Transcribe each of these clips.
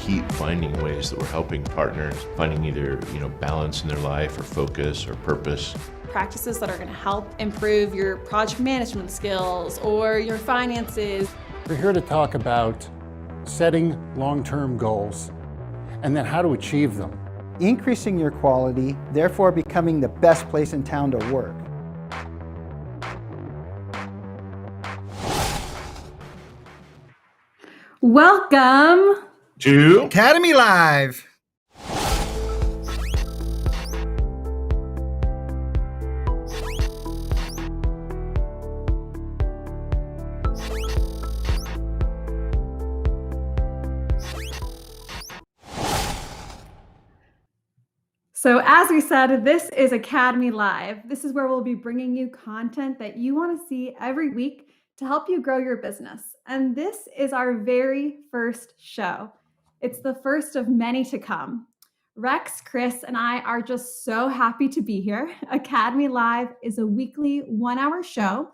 keep finding ways that we're helping partners finding either, balance in their life or focus or purpose. Practices that are going to help improve your project management skills or your finances. We're here to talk about setting long-term goals and then how to achieve them. Increasing your quality, therefore becoming the best place in town to work. Welcome to Academy Live. So as we said, this is Academy Live. This is where we'll be bringing you content that you want to see every week to help you grow your business. And this is our very first show. It's the first of many to come. Rex, Chris, and I are just so happy to be here. Academy Live is a weekly 1-hour show,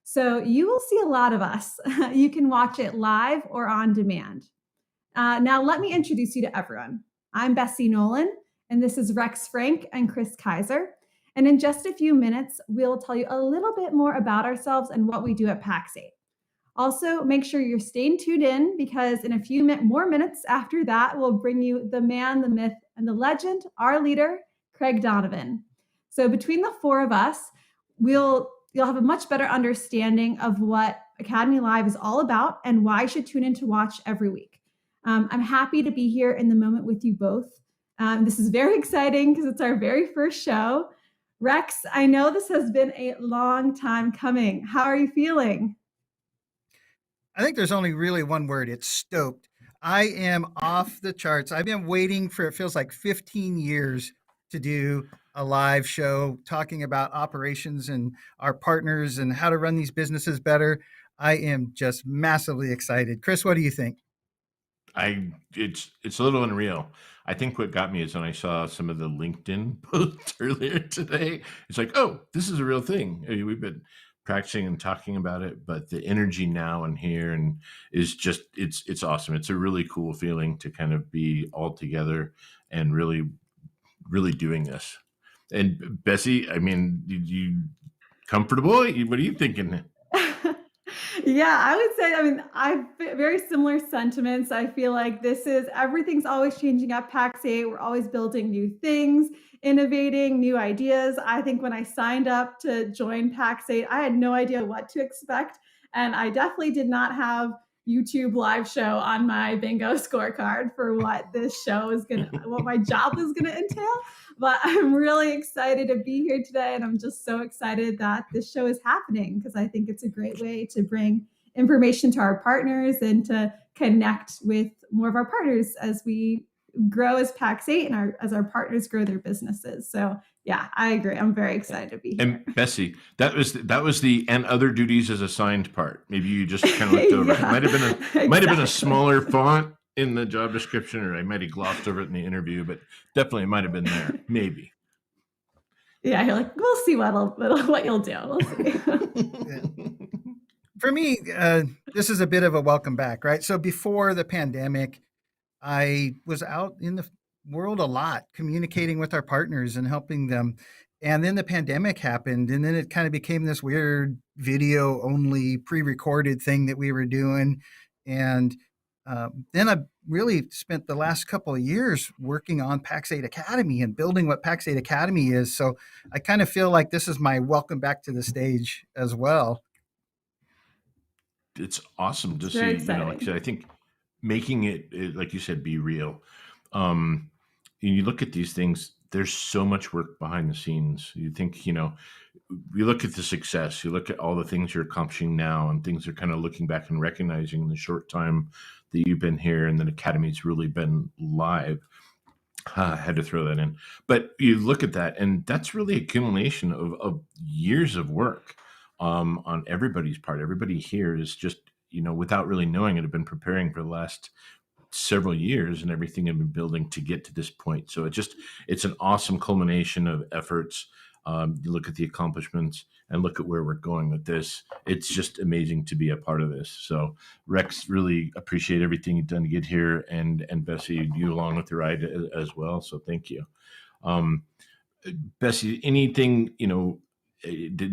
so you will see a lot of us. You can watch it live or on demand. Now let me introduce you to everyone. I'm Bessie Nolan, and this is Rex Frank and Chris Kaiser. And in just a few minutes, we'll tell you a little bit more about ourselves and what we do at Pax8. Also, make sure you're staying tuned in because in a few more minutes after that, we'll bring you the man, the myth, and the legend, our leader, Craig Donovan. So between the four of us, you'll have a much better understanding of what Academy Live is all about and why you should tune in to watch every week. I'm happy to be here in the moment with you both. This is very exciting because it's our very first show. Rex, I know this has been a long time coming. How are you feeling? I think there's only really one word. It's stoked. I am off the charts. I've been waiting for, it feels like 15 years to do a live show talking about operations and our partners and how to run these businesses better. I am just massively excited. Chris, what do you think? It's a little unreal. I think what got me is when I saw some of the LinkedIn posts earlier today. It's like, oh, this is a real thing. I mean, we've been practicing and talking about it, but the energy now and here and is just it's awesome. It's a really cool feeling to kind of be all together and really doing this. And Bessie, I mean, you comfortable? What are you thinking? Yeah, I would say, I've very similar sentiments. I feel like everything's always changing at Pax8. We're always building new things, innovating, new ideas. I think when I signed up to join Pax8, I had no idea what to expect. And I definitely did not have YouTube live show on my bingo scorecard for what this show is what my job is gonna entail. But I'm really excited to be here today. And I'm just so excited that this show is happening because I think it's a great way to bring information to our partners and to connect with more of our partners as we grow as Pax8 and as our partners grow their businesses. So yeah, I agree. I'm very excited to be here. And Bessie, that was the and other duties as assigned part. Maybe you just kind of looked over. Yeah, It might have been a smaller font in the job description, or I might have glossed over it in the interview, but definitely it might have been there. Maybe. Yeah, you're like, we'll see what you'll do. We'll see. For me, this is a bit of a welcome back, right? So before the pandemic, I was out in the world a lot, communicating with our partners and helping them. And then the pandemic happened, and then it kind of became this weird video only pre-recorded thing that we were doing. And then I really spent the last couple of years working on Pax8 Academy and building what Pax8 Academy is. So I kind of feel like this is my welcome back to the stage as well. It's awesome to see. Exciting. Like I said, I think making it, like you said, be real. You look at these things, there's so much work behind the scenes. You think, you look at the success, you look at all the things you're accomplishing now, and things are kind of looking back and recognizing in the short time that you've been here and that Academy's really been live. I had to throw that in. But you look at that, and that's really accumulation of years of work on everybody's part. Everybody here is just, without really knowing it, have been preparing for the last several years, and everything I've been building to get to this point. So it's an awesome culmination of efforts. You look at the accomplishments and look at where we're going with this. It's just amazing to be a part of this. So, Rex, really appreciate everything you've done to get here, and Bessie, you along with the ride as well. So, thank you. Um, Bessie, anything,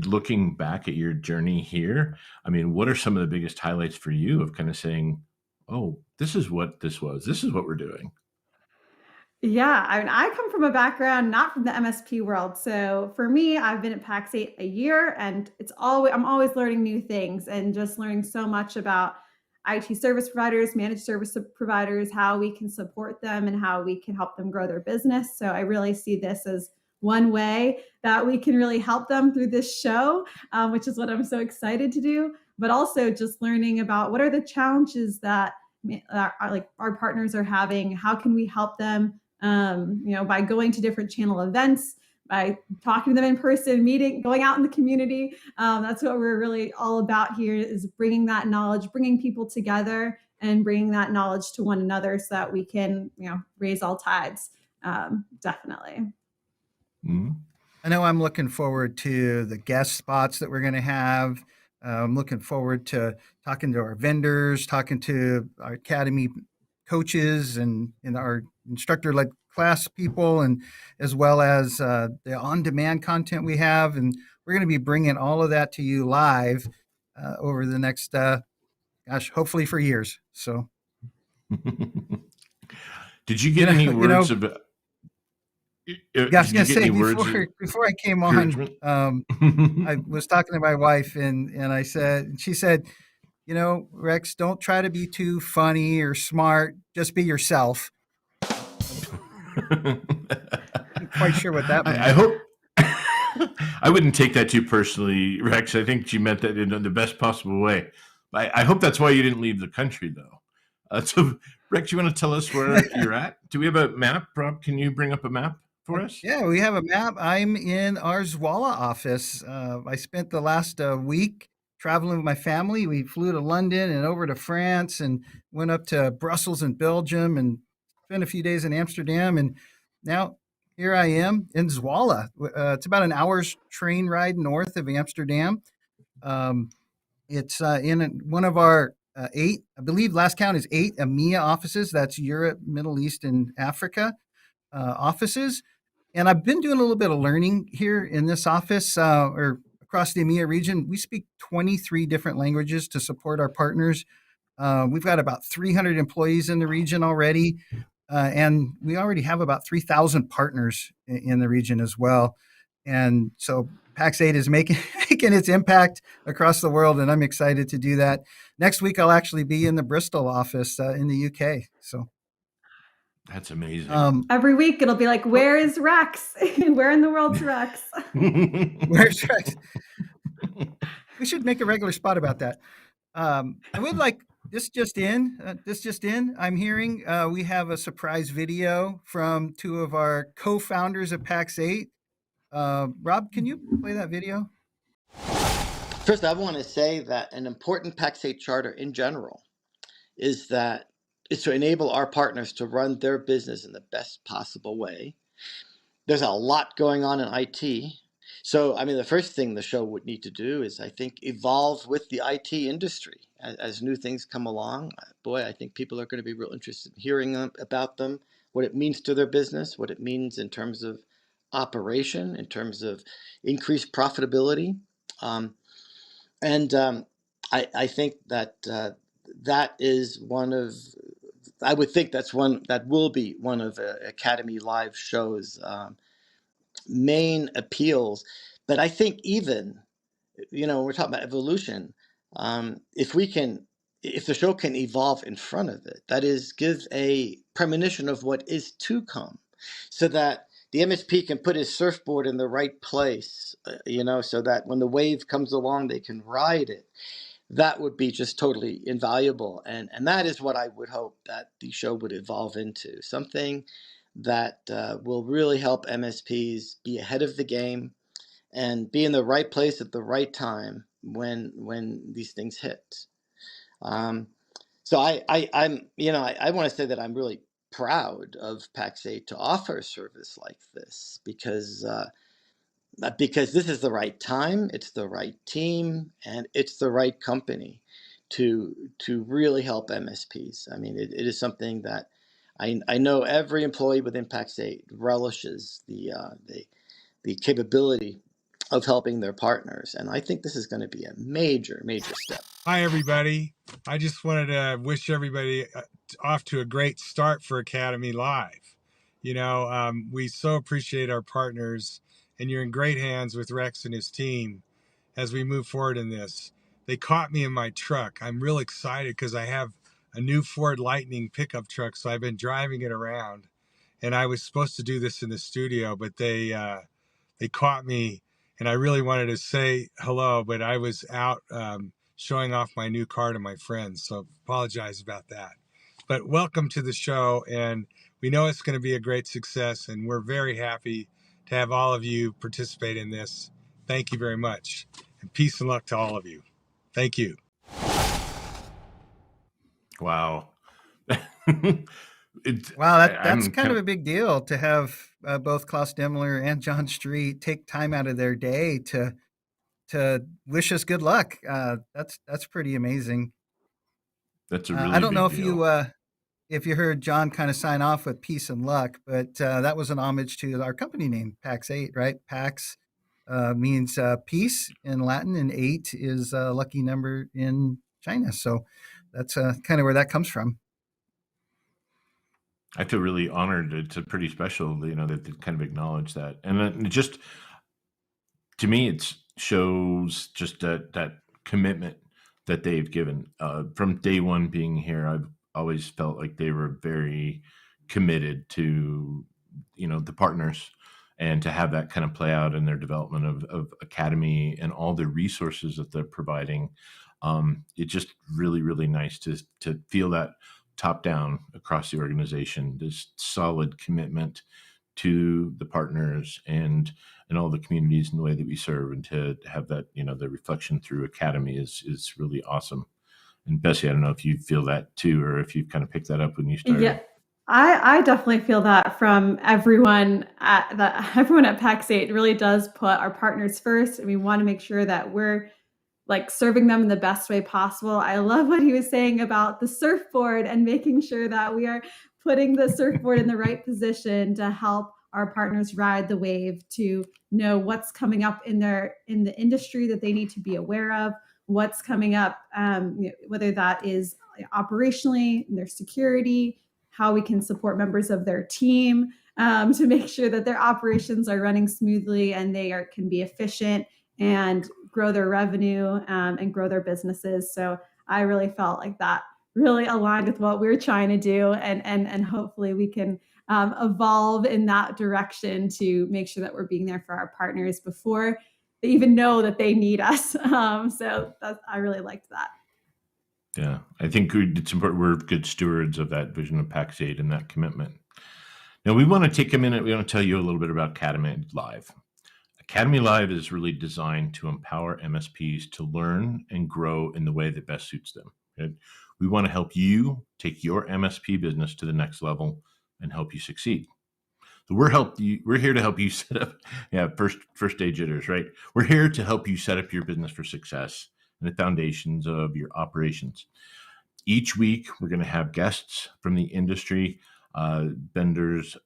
looking back at your journey here, I mean, what are some of the biggest highlights for you of kind of saying, oh, this is what this was, this is what we're doing? Yeah, I mean, I come from a background not from the MSP world. So for me, I've been at Pax8 a year, and I'm always learning new things and just learning so much about IT service providers, managed service providers, how we can support them and how we can help them grow their business. So I really see this as one way that we can really help them through this show, which is what I'm so excited to do. But also just learning about what are the challenges that like our partners are having. How can we help them? By going to different channel events, by talking to them in person, meeting, going out in the community. That's what we're really all about here, is bringing that knowledge, bringing people together and bringing that knowledge to one another so that we can, raise all tides. Definitely. Mm-hmm. I know I'm looking forward to the guest spots that we're going to have. I'm looking forward to talking to our vendors, talking to our academy coaches and our instructor-led class people, and as well as the on-demand content we have. And we're going to be bringing all of that to you live over the next, hopefully for years. So, Did you get any words of? yeah, I was Did you gonna get any say words of before I came on, encouragement? I was talking to my wife and she said, Rex, don't try to be too funny or smart. Just be yourself. I'm not quite sure what that I meant. hope I wouldn't take that too personally, Rex. I think she meant that in the best possible way. I hope that's why you didn't leave the country, though. So, Rex, you want to tell us where you're at? Do we have a map? Rob, can you bring up a map for us? Yeah, we have a map. I'm in our Zwala office. I spent the last week traveling with my family. We flew to London and over to France and went up to Brussels and Belgium and spent a few days in Amsterdam. And now here I am in Zwala. It's about an hour's train ride north of Amsterdam. It's in one of our eight, I believe last count is eight EMEA offices. That's Europe, Middle East, and Africa offices. And I've been doing a little bit of learning here in this office or across the EMEA region. We speak 23 different languages to support our partners. We've got about 300 employees in the region already. And we already have about 3,000 partners in the region as well. And so Pax8 is making its impact across the world, and I'm excited to do that. Next week, I'll actually be in the Bristol office in the UK. So That's amazing. Every week it'll be like, where is Rex? Where in the world's Rex? Where's Rex? We should make a regular spot about that. I would like this just in. I'm hearing we have a surprise video from two of our co-founders of Pax8. Rob, can you play that video? First, I want to say that an important Pax8 charter in general is to enable our partners to run their business in the best possible way. There's a lot going on in IT. So, I mean, the first thing the show would need to do is, I think, evolve with the IT industry as new things come along. Boy, I think people are going to be real interested in hearing about them, what it means to their business, what it means in terms of operation, in terms of increased profitability. I think that that is one of, I would think that's one that will be one of Academy Live show's main appeals. But I think even, we're talking about evolution. If the show can evolve in front of it, that is, give a premonition of what is to come, so that the MSP can put his surfboard in the right place, so that when the wave comes along, they can ride it. That would be just totally invaluable. And that is what I would hope that the show would evolve into, something that will really help MSPs be ahead of the game and be in the right place at the right time when these things hit. So I want to say that I'm really proud of Pax8 to offer a service like this, because because this is the right time, it's the right team, and it's the right company to really help MSPs. I mean, it is something that I know every employee within Pax8 relishes the capability of helping their partners, and I think this is going to be a major step. Hi, everybody. I just wanted to wish everybody off to a great start for Academy Live. We so appreciate our partners, and you're in great hands with Rex and his team as we move forward in this. They caught me in my truck. I'm real excited because I have a new Ford Lightning pickup truck, so I've been driving it around. And I was supposed to do this in the studio, but they caught me, and I really wanted to say hello, but I was out showing off my new car to my friends, so apologize about that. But welcome to the show, and we know it's going to be a great success, and we're very happy to have all of you participate in this. Thank you very much, and peace and luck to all of you. Thank you. Wow. Wow, that's kind of a big deal to have both Klaus Demler and John Street take time out of their day to wish us good luck. That's pretty amazing. That's a really I don't big know deal. if you heard John kind of sign off with peace and luck, but that was an homage to our company name, Pax8, right? Pax means peace in Latin, and 8 is a lucky number in China. So that's kind of where that comes from. I feel really honored. It's a pretty special, that they kind of acknowledge that. And then it just, to me, it shows just that commitment that they've given. From day one being here, I've always felt like they were very committed to, the partners, and to have that kind of play out in their development of Academy and all the resources that they're providing. It's just really, really nice to feel that top down across the organization, this solid commitment to the partners and all the communities and the way that we serve, and to have that, the reflection through Academy is really awesome. And Bessie, I don't know if you feel that too, or if you kind of picked that up when you started. Yeah, I definitely feel that from everyone at Pax8 really does put our partners first, and we want to make sure that we're like serving them in the best way possible. I love what he was saying about the surfboard and making sure that we are putting the surfboard in the right position to help our partners ride the wave, to know what's coming up in the industry that they need to be aware of, what's coming up, whether that is operationally, their security, how we can support members of their team, to make sure that their operations are running smoothly and can be efficient and grow their revenue, and grow their businesses. So I really felt like that really aligned with what we're trying to do, and hopefully we can evolve in that direction to make sure that we're being there for our partners before they even know that they need us. So I really liked that. Yeah, I think it's important. We're good stewards of that vision of Pax8 and that commitment. Now, we want to take a minute. We want to tell you a little bit about Academy Live. Academy Live is really designed to empower MSPs to learn and grow in the way that best suits them. Okay? We want to help you take your MSP business to the next level and help you succeed. So we're here to help you set up, first day jitters, right? We're here to help you set up your business for success and the foundations of your operations. Each week, we're going to have guests from the industry, vendors,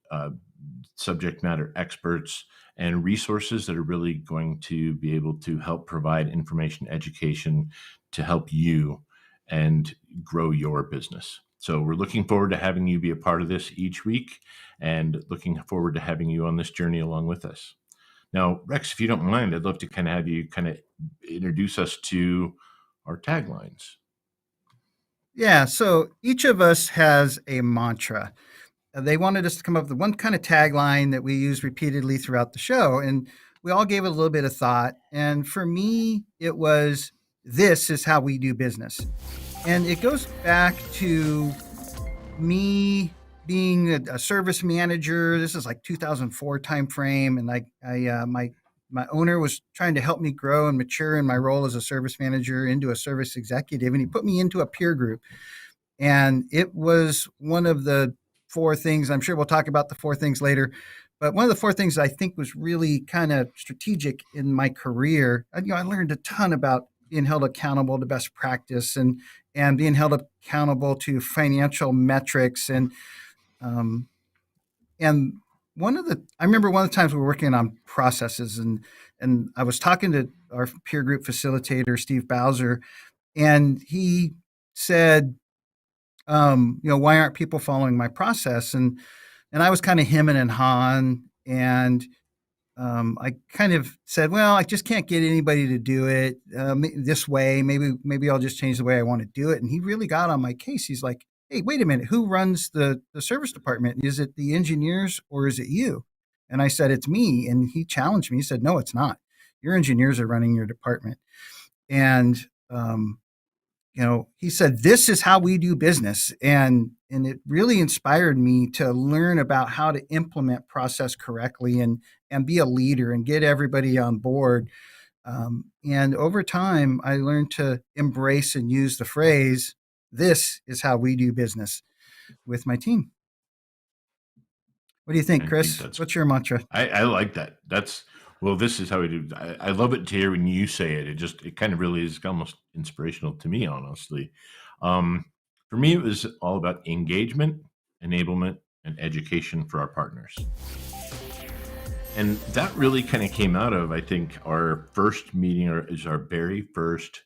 subject matter experts, and resources that are really going to be able to help provide information, education to help you and grow your business. So we're looking forward to having you be a part of this each week, and looking forward to having you on this journey along with us. Now, Rex, if you don't mind, I'd love to kind of have you kind of introduce us to our taglines. Yeah, so each of us has a mantra. They wanted us to come up with one kind of tagline that we use repeatedly throughout the show, and we all gave it a little bit of thought. And for me, it was, "This is how we do business." And it goes back to me being a service manager. This is like 2004 timeframe, and my owner was trying to help me grow and mature in my role as a service manager into a service executive, and he put me into a peer group. And it was one of the 4 things. I'm sure we'll talk about the 4 things later, But one of the four things I think was really kind of strategic in my career, I learned a ton about being held accountable to best practice and being held accountable to financial metrics um, and I remember one of the times we were working on processes and I was talking to our peer group facilitator Steve Bowser, and he said, why aren't people following my process? And I was kind of hemming and hawing, and I kind of said, well, I just can't get anybody to do it this way. Maybe I'll just change the way I want to do it. And he really got on my case. He's like, hey, wait a minute, who runs the service department? Is it the engineers or is it you? And I said, it's me. And he challenged me. He said, no, it's not. Your engineers are running your department. And he said, this is how we do business. And it really inspired me to learn about how to implement process correctly and be a leader and get everybody on board. And over time, I learned to embrace and use the phrase, this is how we do business with my team. What do you think, Chris? What's your mantra? I like that. This is how we do. I love it to hear when you say it. It kind of really is almost inspirational to me, honestly. For me, it was all about engagement, enablement, and education for our partners. And that really kind of came out of, I think, our first meeting is our very first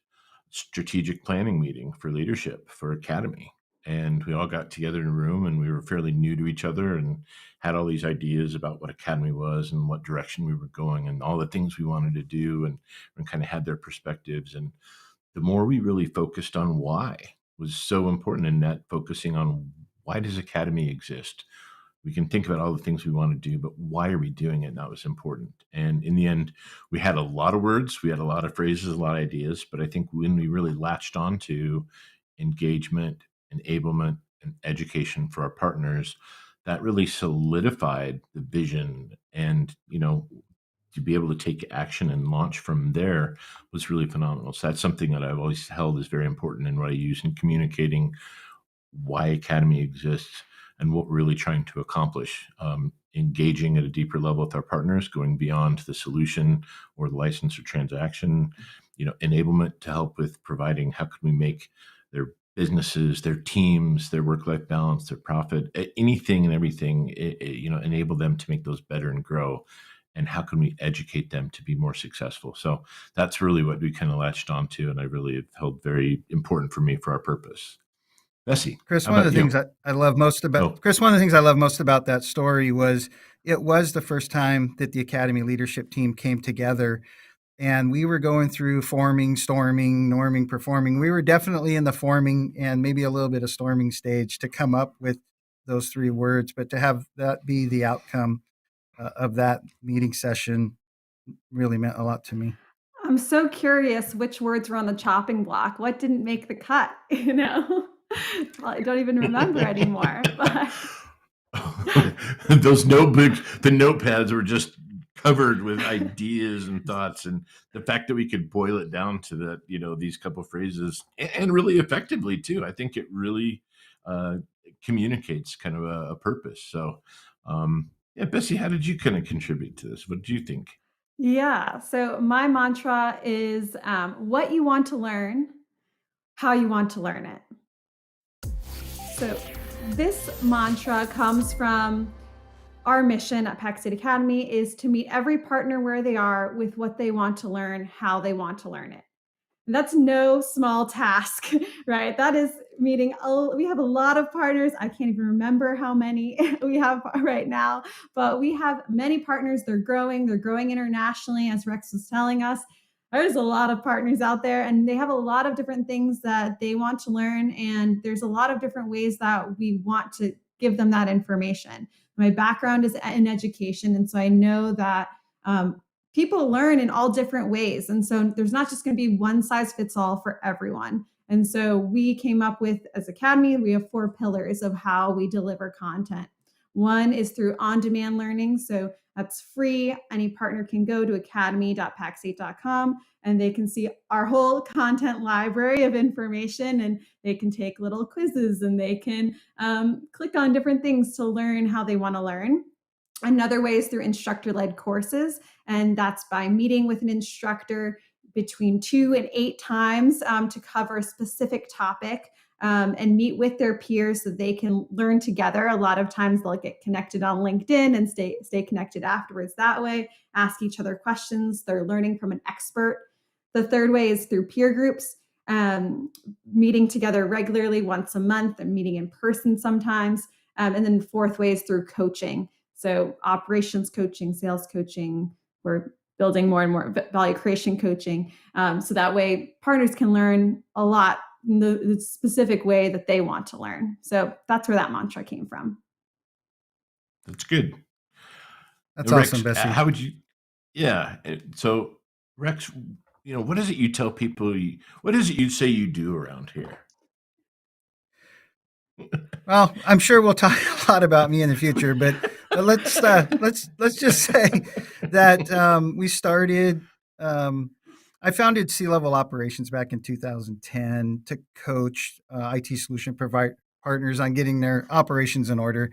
strategic planning meeting for leadership for Academy. And we all got together in a room, and we were fairly new to each other and had all these ideas about what Academy was and what direction we were going and all the things we wanted to do, and kind of had their perspectives. And the more we really focused on why was so important, in that focusing on why does Academy exist? We can think about all the things we want to do, but why are we doing it? And that was important. And in the end, we had a lot of words, we had a lot of phrases, a lot of ideas, but I think when we really latched on to engagement, enablement, and education for our partners, that really solidified the vision. And, to be able to take action and launch from there was really phenomenal. So that's something that I've always held is very important in what I use in communicating why Academy exists and what we're really trying to accomplish. Engaging at a deeper level with our partners, going beyond the solution or the license or transaction, enablement to help with providing how can we make their businesses, their teams, their work-life balance, their profit, anything and everything, enable them to make those better and grow. And how can we educate them to be more successful? So that's really what we kind of latched onto, and I really have held very important for me for our purpose. Bessie, Chris, one of the things I love most about that story was it was the first time that the Academy leadership team came together, and we were going through forming, storming, norming, performing. We were definitely in the forming and maybe a little bit of storming stage to come up with those three words, but to have that be the outcome of that meeting session really meant a lot to me. I'm so curious which words were on the chopping block. What didn't make the cut? I don't even remember anymore. But those notebooks, the notepads were just covered with ideas and thoughts, and the fact that we could boil it down to that, these couple phrases, and really effectively too. I think it really communicates kind of a purpose. So, Bessie, how did you kind of contribute to this? What did you think? yeah, so my mantra is what you want to learn, how you want to learn it. So this mantra comes from our mission at Pax8 Academy is to meet every partner where they are with what they want to learn, how they want to learn it. And that's no small task, right? That is meeting. We have a lot of partners. I can't even remember how many we have right now, but we have many partners. They're growing internationally, as Rex was telling us. There's a lot of partners out there, and they have a lot of different things that they want to learn. And there's a lot of different ways that we want to give them that information. My background is in education, and so I know that people learn in all different ways. And so there's not just going to be one size fits all for everyone. And so we came up with, as Academy, we have 4 pillars of how we deliver content. One is through on-demand learning. So that's free. Any partner can go to academy.pax8.com and they can see our whole content library of information, and they can take little quizzes, and they can click on different things to learn how they want to learn. Another way is through instructor-led courses, and that's by meeting with an instructor between 2 and 8 times to cover a specific topic, and meet with their peers so they can learn together. A lot of times they'll get connected on LinkedIn and stay connected afterwards that way. Ask each other questions. They're learning from an expert. The third way is through peer groups, meeting together regularly once a month and meeting in person sometimes. And then the fourth way is through coaching. So operations coaching, sales coaching, we're building more and more value creation coaching. So that way partners can learn a lot in the specific way that they want to learn. So that's where that mantra came from. That's good. That's Now, awesome, Rex, Bessie. how would you? Yeah. So, Rex, what is it you tell people? What is it you say you do around here? Well, I'm sure we'll talk a lot about me in the future, but let's just say that we started. I founded C-Level Operations back in 2010 to coach IT solution provide partners on getting their operations in order,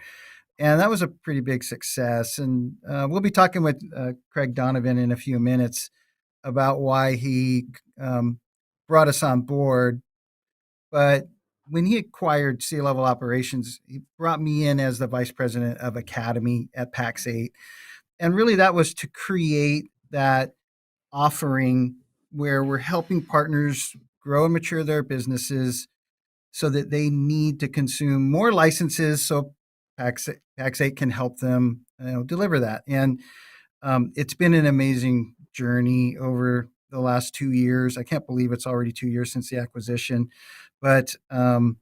and that was a pretty big success. And we'll be talking with Craig Donovan in a few minutes about why he um, brought us on board. But when he acquired C-Level Operations, he brought me in as the vice president of Academy at Pax8. And really, that was to create that offering where we're helping partners grow and mature their businesses so that they need to consume more licenses so Pax8 can help them deliver that. And it's been an amazing journey over the last 2 years. I can't believe it's already 2 years since the acquisition, but I've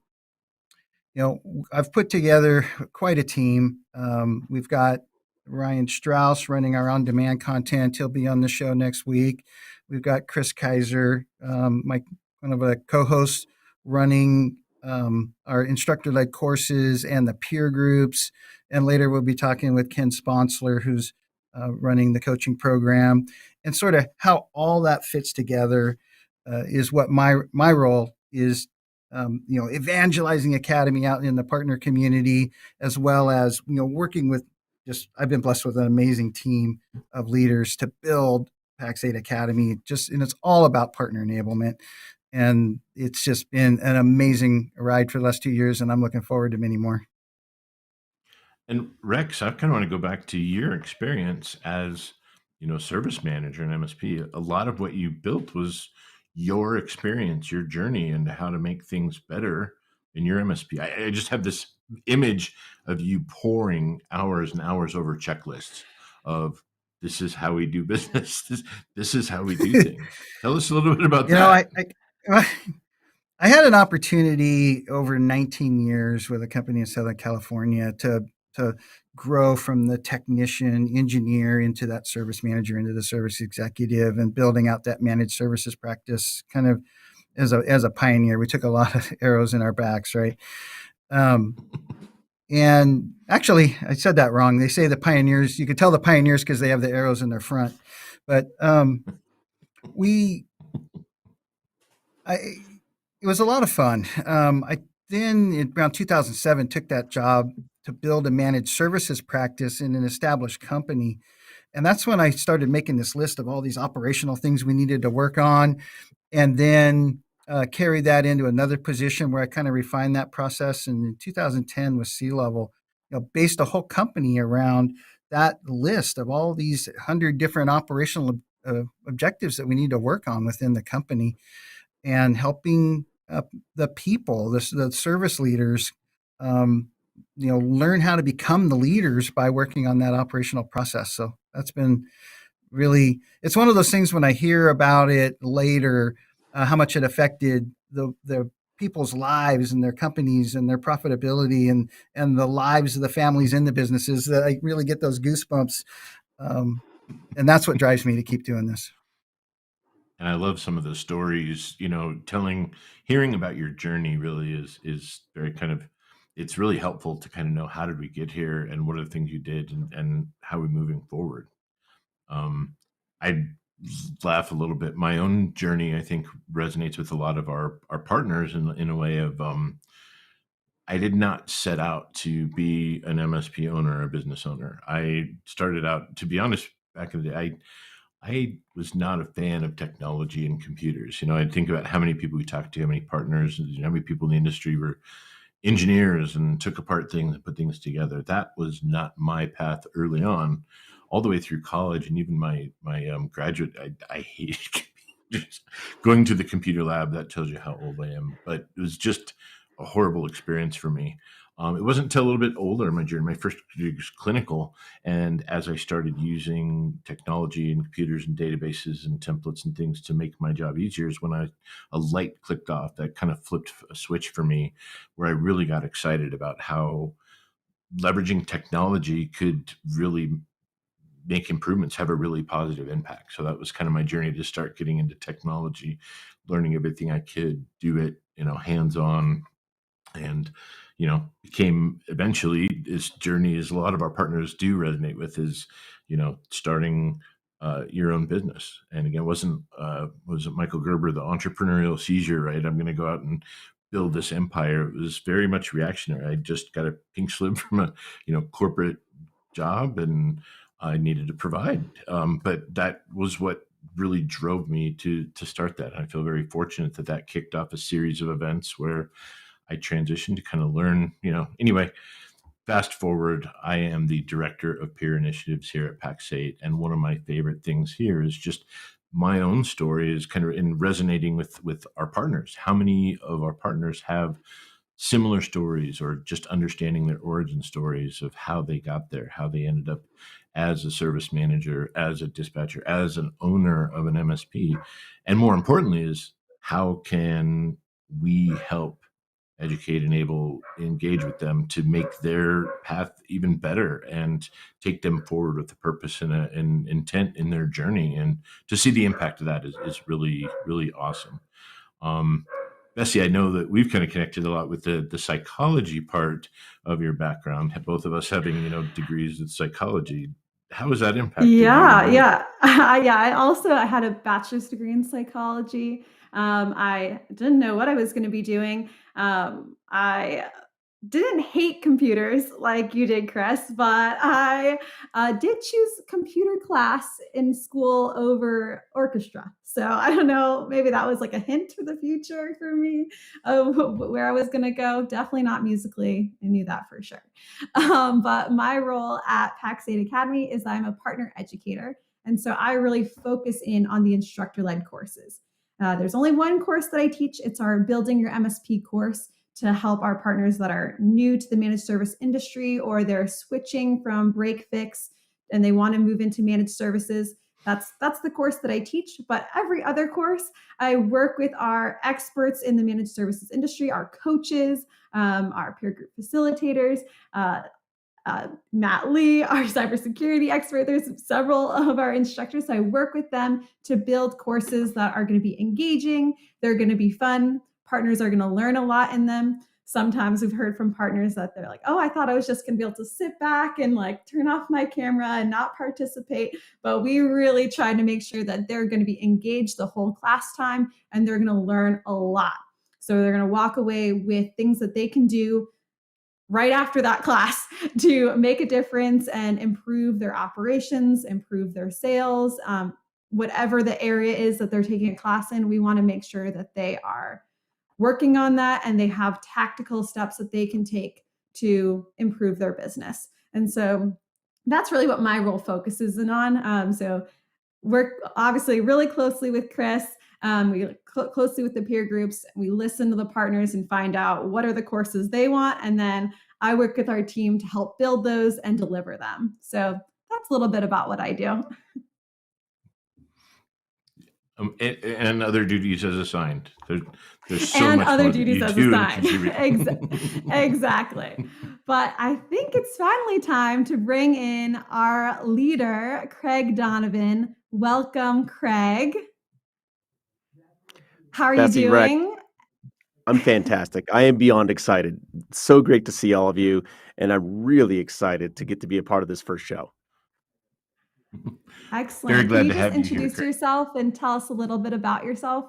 put together quite a team. We've got Ryan Strauss running our on-demand content. He'll be on the show next week. We've got Chris Kaiser, one of the co-hosts, running our instructor-led courses and the peer groups. And later we'll be talking with Ken Sponsler, who's running the coaching program, and sort of how all that fits together is what my role is. Evangelizing Academy out in the partner community, as well as working with I've been blessed with an amazing team of leaders to build Pax8 Academy. And it's all about partner enablement, and it's just been an amazing ride for the last 2 years, and I'm looking forward to many more. And Rex, I kind of want to go back to your experience as, service manager in MSP. A lot of what you built was your experience, your journey into how to make things better in your MSP. I just have this image of you pouring hours and hours over checklists of this is how we do business. This is how we do things. Tell us a little bit about You know, that. I had an opportunity over 19 years with a company in Southern California to grow from the technician engineer into that service manager, into the service executive, and building out that managed services practice kind of as a pioneer. We took a lot of arrows in our backs, right? And actually, I said that wrong. They say the pioneers, you could tell the pioneers because they have the arrows in their front. But we, I, it was a lot of fun. I then, in around 2007, took that job to build a managed services practice in an established company. And that's when I started making this list of all these operational things we needed to work on, and then carry that into another position where I kind of refined that process. And in 2010 with C-Level, based a whole company around that list of all these 100 different operational objectives that we need to work on within the company, and helping the people, the service leaders, learn how to become the leaders by working on that operational process. So that's been really, it's one of those things when I hear about it later, how much it affected the people's lives and their companies and their profitability and the lives of the families in the businesses, that I really get those goosebumps. And that's what drives me to keep doing this. And I love some of the stories, hearing about your journey really is very kind of, it's really helpful to kind of know how did we get here and what are the things you did and how we're moving forward. I laugh a little bit. My own journey, I think, resonates with a lot of our partners in a way of I did not set out to be an MSP owner or a business owner. I started out, to be honest, back in the day, I was not a fan of technology and computers. I'd think about how many people we talked to, how many partners, and how many people in the industry were engineers and took apart things and put things together. That was not my path early on, all the way through college and even my graduate. I hated computers. Going to the computer lab. That tells you how old I am. But it was just a horrible experience for me. It wasn't until a little bit older in my journey. My first degree was clinical, and as I started using technology and computers and databases and templates and things to make my job easier, is when a light clicked off that kind of flipped a switch for me, where I really got excited about how leveraging technology could really make improvements, have a really positive impact. So that was kind of my journey to start getting into technology, learning everything I could, do it, hands on, and became eventually this journey, as a lot of our partners do resonate with, is starting your own business. And again, wasn't Michael Gerber, the entrepreneurial seizure, right? I'm going to go out and build this empire. It was very much reactionary. I just got a pink slip from a corporate job, and I needed to provide. But that was what really drove me to start that. I feel very fortunate that kicked off a series of events where I transitioned to kind of learn, anyway. Fast forward, I am the director of peer initiatives here at Pax8. And one of my favorite things here is just my own story is kind of in resonating with our partners. How many of our partners have similar stories, or just understanding their origin stories of how they got there, how they ended up as a service manager, as a dispatcher, as an owner of an MSP. And more importantly is, how can we help educate, enable, engage with them to make their path even better and take them forward with a purpose and an intent in their journey. And to see the impact of that is really, really awesome. Bessie, I know that we've kind of connected a lot with the psychology part of your background, both of us having, degrees in psychology. How has that impacted you and Yeah, your? yeah. Yeah, I had a bachelor's degree in psychology. I didn't know what I was gonna be doing. I didn't hate computers like you did, Chris, but I did choose computer class in school over orchestra. So I don't know, maybe that was like a hint for the future for me of where I was going to go. Definitely not musically. I knew that for sure. But my role at Pax8 Academy is I'm a partner educator. And so I really focus in on the instructor led courses. There's only one course that I teach. It's our Building Your MSP course to help our partners that are new to the managed service industry, or they're switching from break fix and they want to move into managed services. That's the course that I teach. But every other course, I work with our experts in the managed services industry, our coaches, our peer group facilitators, uh, Matt Lee, our cybersecurity expert. There's several of our instructors. So I work with them to build courses that are going to be engaging. They're going to be fun. Partners are going to learn a lot in them. Sometimes we've heard from partners that they're like, oh, I thought I was just going to be able to sit back and like turn off my camera and not participate. But we really try to make sure that they're going to be engaged the whole class time and they're going to learn a lot. So they're going to walk away with things that they can do right after that class to make a difference and improve their operations, improve their sales, whatever the area is that they're taking a class in. We want to make sure that they are working on that and they have tactical steps that they can take to improve their business. And so that's really what my role focuses in on. So work obviously really closely with Chris. We closely with the peer groups. We listen to the partners and find out what are the courses they want. And then I work with our team to help build those and deliver them. So that's a little bit about what I do. And other duties as assigned. There's so And much other more that duties you as do and assigned. contribute. Exactly. But I think it's finally time to bring in our leader, Craig Donovan. Welcome, Craig. How are you Bessie, Rex, doing? I'm fantastic. I am beyond excited. So great to see all of you, and I'm really excited to get to be a part of this first show. Very Excellent. Can glad you to just have you here, introduce Craig. yourself and tell us a little bit about yourself?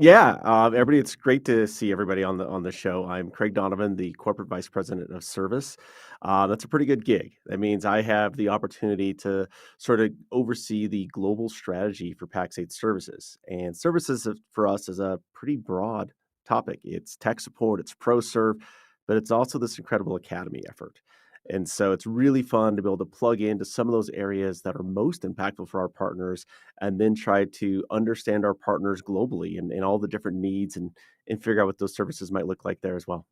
Yeah, everybody, it's great to see everybody on the show. I'm Craig Donovan, the corporate vice president of service. That's a pretty good gig. That means I have the opportunity to sort of oversee the global strategy for Pax8 services. And services for us is a pretty broad topic. It's tech support, it's pro serve, but it's also this incredible academy effort. And so it's really fun to be able to plug into some of those areas that are most impactful for our partners and then try to understand our partners globally and all the different needs and figure out what those services might look like there as well.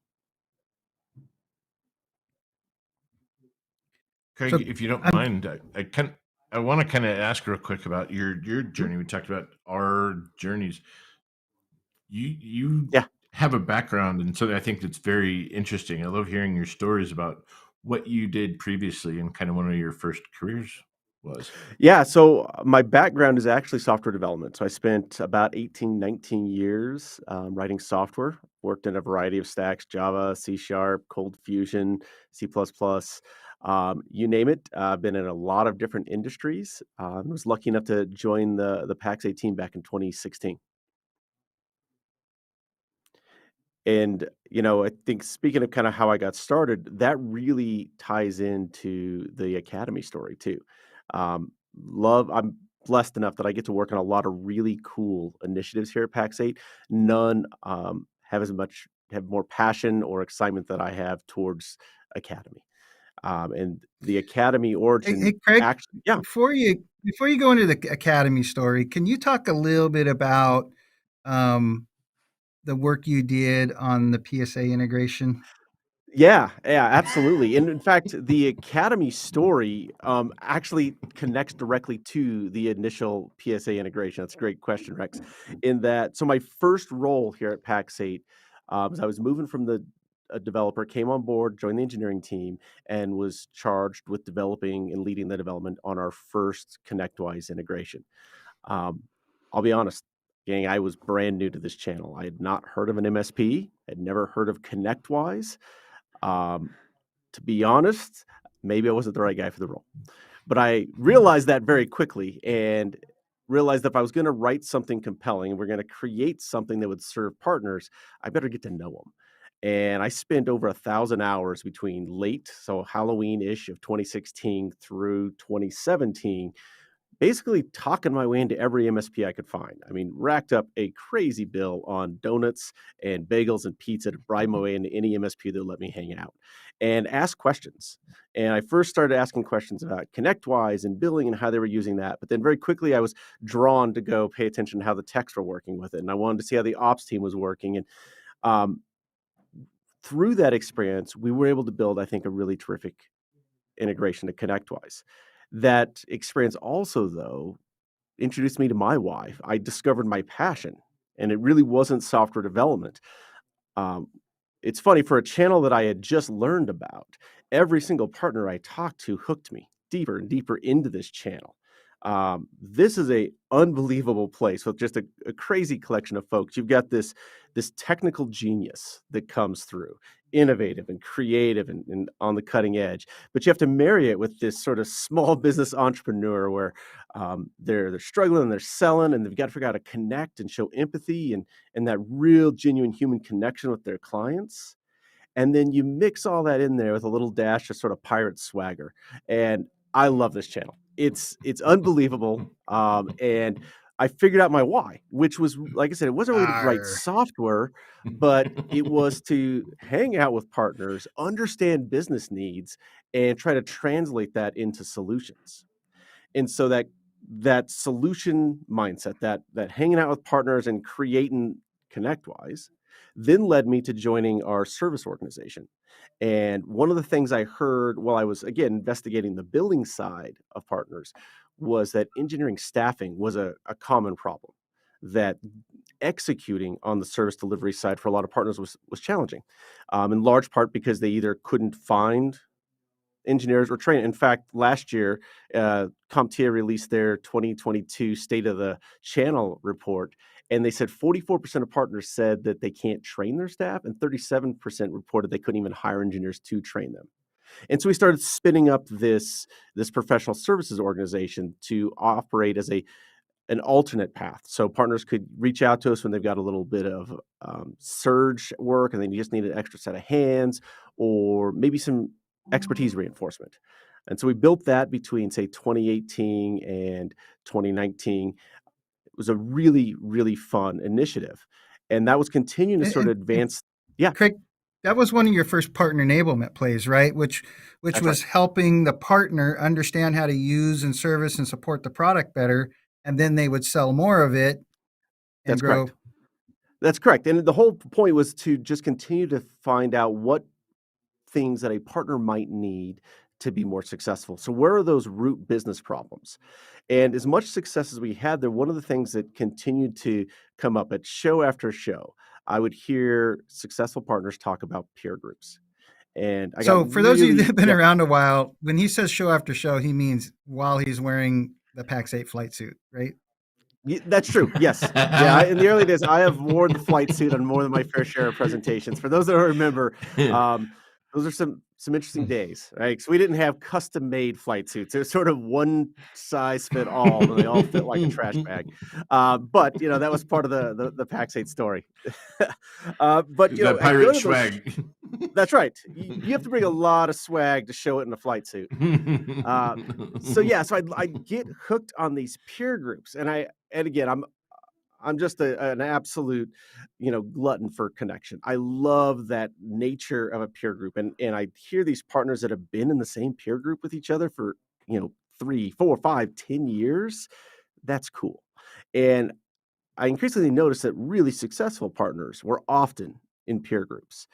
Craig, So if you don't I'm mind, I want to kind of ask real quick about your Mhm. journey. We talked about our journeys. You Yeah. have a background, and so I think that's very interesting. I love hearing your stories about what you did previously and kind of one of your first careers was. Yeah, so my background is actually software development. So I spent about 18, 19 years writing software, worked in a variety of stacks, Java, C Sharp, Cold Fusion, C++, you name it. I've been in a lot of different industries. Was lucky enough to join the Pax8 team back in 2016. And, I think speaking of kind of how I got started, that really ties into the academy story too. I'm blessed enough that I get to work on a lot of really cool initiatives here at PAX8. None have more passion or excitement that I have towards academy. And the academy Hey, origin Craig, actually, yeah. before you go into the academy story, can you talk a little bit about um, the work you did on the PSA integration? Yeah, yeah, absolutely. And in fact, the Academy story actually connects directly to the initial PSA integration. That's a great question, Rex. In that, so my first role here at Pax8 was I was moving from a developer, came on board, joined the engineering team, and was charged with developing and leading the development on our first ConnectWise integration. Um, I'll be honest, gang, I was brand new to this channel. I had not heard of an MSP, had never heard of ConnectWise. Um, to be honest, maybe I wasn't the right guy for the role. But I realized that very quickly and realized that if I was going to write something compelling and we're going to create something that would serve partners, I better get to know them. And I spent over 1,000 hours between late, so Halloween-ish of 2016 through 2017, basically talking my way into every MSP I could find. I mean, racked up a crazy bill on donuts and bagels and pizza to bribe my way into any MSP that would let me hang out and ask questions. And I first started asking questions about ConnectWise and billing and how they were using that. But then very quickly, I was drawn to go pay attention to how the techs were working with it. And I wanted to see how the ops team was working. And um, through that experience, we were able to build, I think, a really terrific integration to ConnectWise. That experience also, though, introduced me to my wife. I discovered my passion, and it really wasn't software development. Um, it's funny for a channel that I had just learned about, every single partner I talked to hooked me deeper and deeper into this channel. This is a unbelievable place with just a crazy collection of folks. You've got this technical genius that comes through, innovative and creative and on the cutting edge. But you have to marry it with this sort of small business entrepreneur where they're struggling and they're selling and they've got to figure out how to connect and show empathy and that real genuine human connection with their clients. And then you mix all that in there with a little dash of sort of pirate swagger. And I love this channel. It's unbelievable. And I figured out my why, which was, like I said, it wasn't really to write Arr. software, but it was to hang out with partners, understand business needs, and try to translate that into solutions. And so that solution mindset, that hanging out with partners and creating ConnectWise, then led me to joining our service organization. And one of the things I heard while I was again investigating the billing side of partners was that engineering staffing was a common problem. That executing on the service delivery side for a lot of partners was challenging, in large part because they either couldn't find engineers were trained. In fact, last year, CompTIA released their 2022 State of the Channel report, and they said 44% of partners said that they can't train their staff, and 37% reported they couldn't even hire engineers to train them. And so we started spinning up this professional services organization to operate as an alternate path. So partners could reach out to us when they've got a little bit of surge work and they just need an extra set of hands or maybe some expertise reinforcement. And so we built that between, say, 2018 and 2019. It was a really, really fun initiative. And that was continuing to And, sort of and advance. Yeah, Craig, that was one of your first partner enablement plays, right? Which that's right. was helping the partner understand how to use and service and support the product better, and then they would sell more of it and That's grow. correct. That's correct. And the whole point was to just continue to find out what things that a partner might need to be more successful. So where are those root business problems? And as much success as we had there, one of the things that continued to come up at show after show, I would hear successful partners talk about peer groups. And I got So for those of you that really, have been yeah, around a while, when he says show after show, he means while he's wearing the Pax8 flight suit, right? that's true. Yes. Yeah. In the early days, I have worn the flight suit on more than my fair share of presentations. For those that don't remember, um, those are some interesting days, right? So we didn't have custom made flight suits. It was sort of one size fit all, and they all fit like a trash bag. But that was part of the Pax8 story. But That I go pirate to those. swag. That's right. You have to bring a lot of swag to show it in a flight suit. So yeah, so I get hooked on these peer groups, and again, I'm just an absolute, glutton for connection. I love that nature of a peer group, and I hear these partners that have been in the same peer group with each other for 3, 4, 5, 10 years. That's cool, and I increasingly noticed that really successful partners were often in peer groups.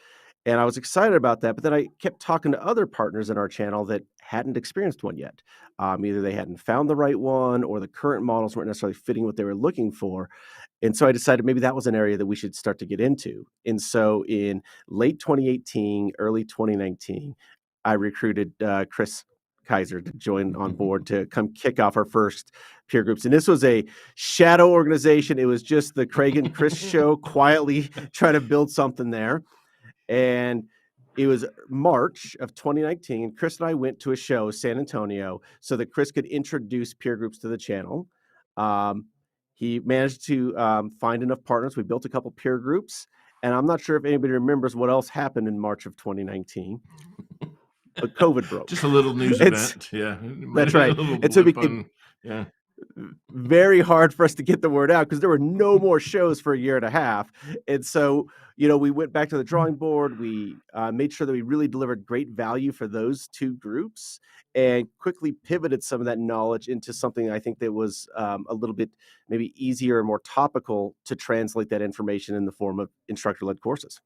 And I was excited about that, but then I kept talking to other partners in our channel that hadn't experienced one yet. Either they hadn't found the right one or the current models weren't necessarily fitting what they were looking for. And so I decided maybe that was an area that we should start to get into. And so in late 2018, early 2019, I recruited Chris Kaiser to join on board to come kick off our first peer groups. And this was a shadow organization. It was just the Craig and Chris show, quietly trying to build something there. And it was March of 2019. Chris and I went to a show, San Antonio, so that Chris could introduce peer groups to the channel. He managed to find enough partners. We built a couple peer groups, and I'm not sure if anybody remembers what else happened in March of 2019, but COVID broke. Just a little news It's event. Yeah. It might that's have been right. a little And so it blip became on. Yeah. very hard for us to get the word out because there were no more shows for a year and a half. And so, we went back to the drawing board. We made sure that we really delivered great value for those two groups and quickly pivoted some of that knowledge into something I think that was a little bit maybe easier and more topical to translate that information in the form of instructor-led courses.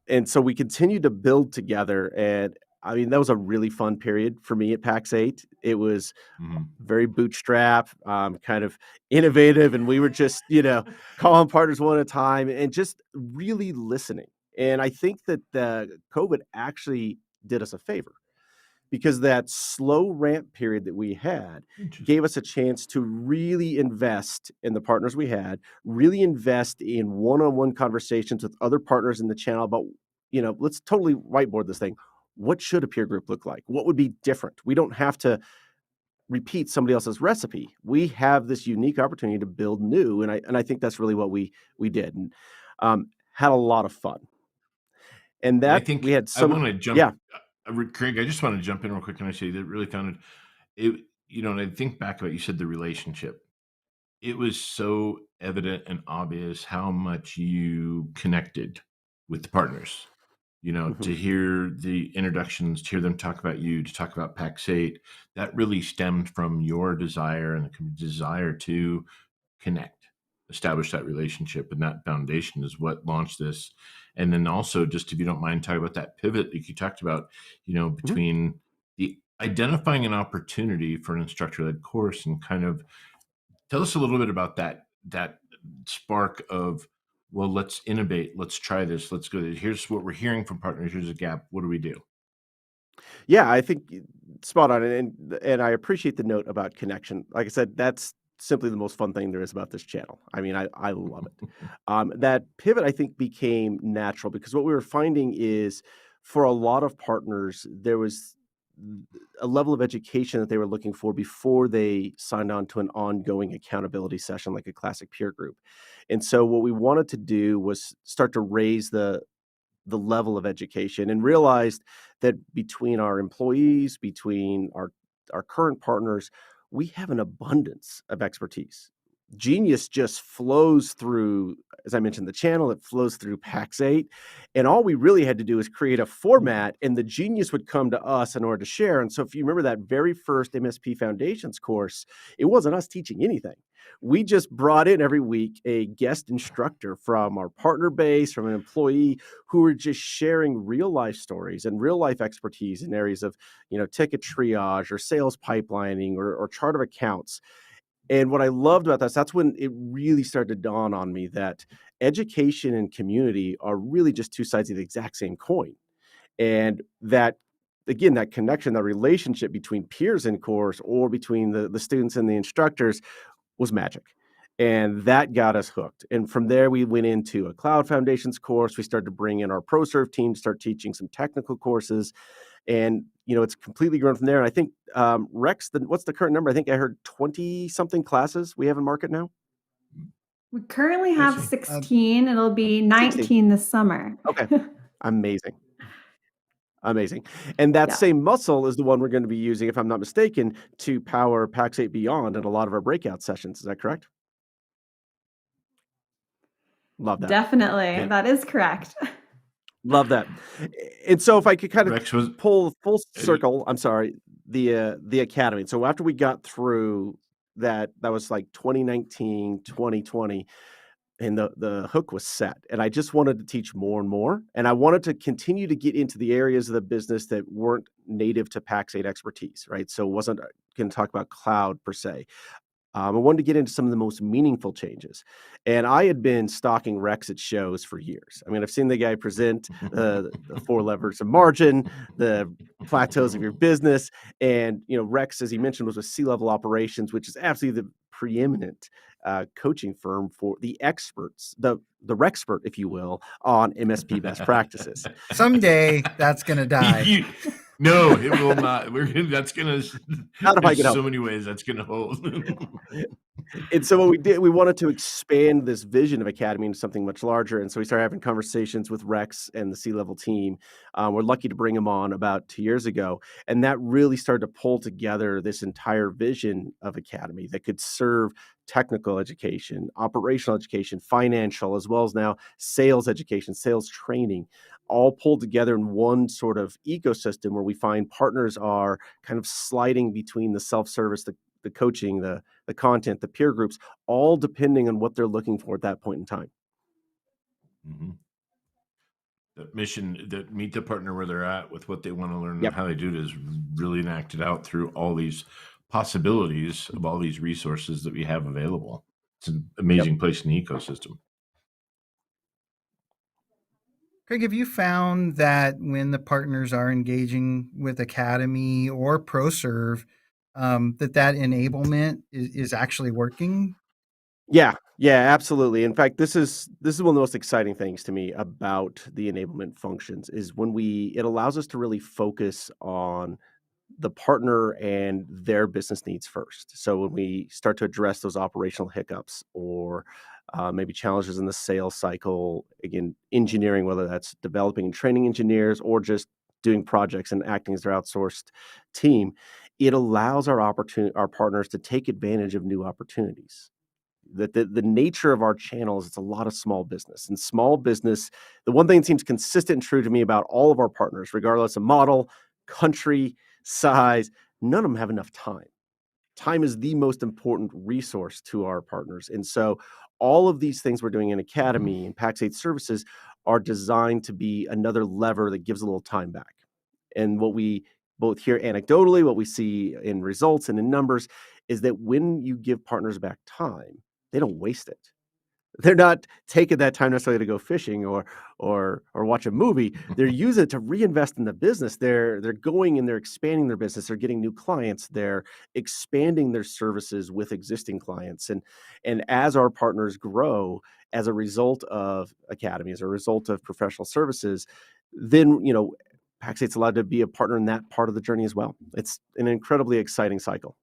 And so we continued to build together, and I mean, that was a really fun period for me at Pax8. It was Mhm. very bootstrap, kind of innovative, and we were just, calling partners one at a time and just really listening. And I think that the COVID actually did us a favor because that slow ramp period that we had Interesting. gave us a chance to really invest in the partners we had, really invest in one-on-one conversations with other partners in the channel about, let's totally whiteboard this thing. What should a peer group look like? What would be different? We don't have to repeat somebody else's recipe. We have this unique opportunity to build new, and I think that's really what we did, and had a lot of fun. And And I that we think had I some, want to jump, yeah. Craig. I just want to jump in real quick and I say that really founded it. And I think back about you said the relationship. It was so evident and obvious how much you connected with the partners. To Mhm. hear the introductions, to hear them talk about you, to talk about Pax8, that really stemmed from your desire and the desire to connect, establish that relationship, and that foundation is what launched this. And then also, just if you don't mind, talk about that pivot that you talked about, Mhm. between the identifying an opportunity for an instructor-led course and kind of tell us a little bit about that spark of, well, let's innovate, let's try this, let's go. Here's what we're hearing from partners. Here's a gap. What do we do? Yeah, I think spot on, and I appreciate the note about connection. Like I said, that's simply the most fun thing there is about this channel. I mean, I love it. That pivot, I think, became natural because what we were finding is for a lot of partners, there was a level of education that they were looking for before they signed on to an ongoing accountability session like a classic peer group. And so what we wanted to do was start to raise the level of education and realized that between our employees, between our current partners, we have an abundance of expertise. Genius just flows through, as I mentioned, the channel, it flows through Pax8. And all we really had to do is create a format, and the genius would come to us in order to share. And so if you remember that very first MSP Foundations course, it wasn't us teaching anything. We just brought in every week a guest instructor from our partner base, from an employee, who were just sharing real life stories and real life expertise in areas of, ticket triage or sales pipelining or chart of accounts. And what I loved about that's when it really started to dawn on me that education and community are really just two sides of the exact same coin. And that, again, that connection, that relationship between peers in course or between the students and the instructors was magic. And that got us hooked. And from there, we went into a cloud foundations course. We started to bring in our ProServe team, start teaching some technical courses. And, it's completely grown from there. And I think, Rex, what's the current number? I think I heard 20 something classes we have in market now. We currently I have see. 16. It'll be 16. 19 this summer. Okay. Amazing. Amazing. And that Yeah. same muscle is the one we're going to be using, if I'm not mistaken, to power Pax8 Beyond in a lot of our breakout sessions. Is that correct? Love that. Definitely. Yeah. That is correct. Love that. And so if I could kind of Rex was pull full circle, I'm sorry, the academy. So after we got through that was like 2019, 2020, and the hook was set. And I just wanted to teach more and more. And I wanted to continue to get into the areas of the business that weren't native to Pax8 expertise, right? So wasn't going to talk about cloud per se. I wanted to get into some of the most meaningful changes. And I had been stalking Rex at shows for years. I mean, I've seen the guy present the 4 levers of margin, the plateaus of your business. And, Rex, as he mentioned, was with C-Level Operations, which is absolutely the preeminent coaching firm for the experts, the Rexpert, if you will, on MSP best practices. Someday that's going to die. No, it will not. That's gonna. Not if I There's could help so it. many ways that's gonna hold. And so what we did, we wanted to expand this vision of Academy into something much larger. And so we started having conversations with Rex and the C-Level team. We're lucky to bring him on about 2 years ago. And that really started to pull together this entire vision of Academy that could serve technical education, operational education, financial, as well as now sales education, sales training, all pulled together in one sort of ecosystem where we find partners are kind of sliding between the self-service, the coaching, the content, the peer groups, all depending on what they're looking for at that point in time. Mhm. The mission that meet the partner where they're at with what they want to learn Yep. and how they do it is really enacted out through all these possibilities of all these resources that we have available. It's an amazing place in the ecosystem. Craig, have you found that when the partners are engaging with Academy or ProServe, that enablement is actually working? Yeah, absolutely. In fact, this is one of the most exciting things to me about the enablement functions is when it allows us to really focus on the partner and their business needs first. So when we start to address those operational hiccups or maybe challenges in the sales cycle, again, engineering, whether that's developing and training engineers or just doing projects and acting as their outsourced team, it allows our partners to take advantage of new opportunities. The nature of our channel is it's a lot of small business. And small business, the one thing that seems consistent and true to me about all of our partners, regardless of model, country, size, none of them have enough time. Time is the most important resource to our partners. And so all of these things we're doing in Academy and Pax8 services are designed to be another lever that gives a little time back. And what we both hear anecdotally, what we see in results and in numbers is that when you give partners back time, they don't waste it. They're not taking that time necessarily to go fishing or watch a movie. They're using it to reinvest in the business. They're going and they're expanding their business. They're getting new clients. They're expanding their services with existing clients. And as our partners grow as a result of Academy, as a result of professional services, then Pax8's allowed to be a partner in that part of the journey as well. It's an incredibly exciting cycle.